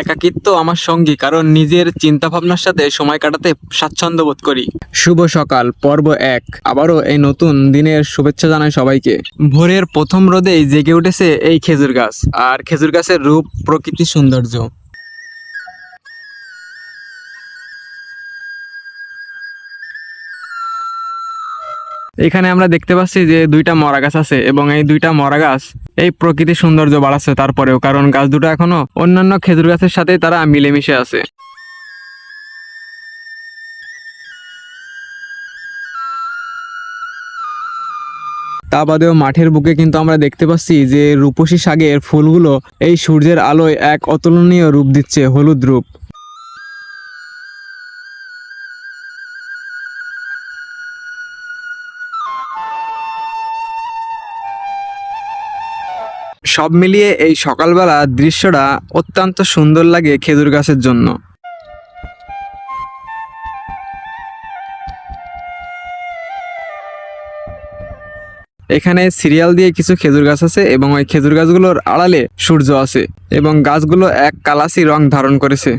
একাকিত্ব আমার সঙ্গী, কারণ নিজের চিন্তা ভাবনার সাথে সময় কাটাতে স্বাচ্ছন্দ্য বোধ করি। শুভ সকাল পর্ব 1। আবারও এই নতুন দিনের শুভেচ্ছা জানাই সবাইকে। ভোরের প্রথম রোদেই জেগে উঠেছে এই খেজুর গাছ, আর খেজুর গাছের রূপ, প্রকৃতি, সৌন্দর্য। এখানে আমরা দেখতে পাচ্ছি যে দুইটা মরা গাছ আছে, এবং এই দুইটা মরা গাছ এই প্রকৃতির সৌন্দর্য বাড়াচ্ছে তারপরেও, কারণ গাছ দুটো এখনো অন্যান্য খেজুর গাছের সাথে তারা মিলেমিশে আছে। তা বাদেও মাঠের বুকে কিন্তু আমরা দেখতে পাচ্ছি যে রূপসী শাকের ফুলগুলো এই সূর্যের আলোয় এক অতুলনীয় রূপ দিচ্ছে, হলুদ রূপ। সব মিলিয়ে এই সকালবেলা দৃশ্যটা অত্যন্ত সুন্দর লাগে খেজুর গাছের জন্য। এখানে সিরিয়াল দিয়ে কিছু খেজুর গাছ আছে, এবং ওই খেজুর গাছগুলোর আড়ালে সূর্য আছে, এবং গাছগুলো এক কালাসি রং ধারণ করেছে।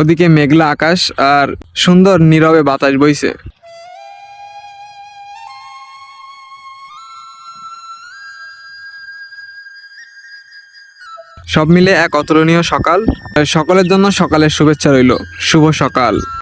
ওদিকে মেঘলা আকাশ আর সুন্দর নীরবে বাতাস বইছে। সব মিলে এক অতুলনীয় সকাল। সকলের জন্য সকালের শুভেচ্ছা রইল। শুভ সকাল।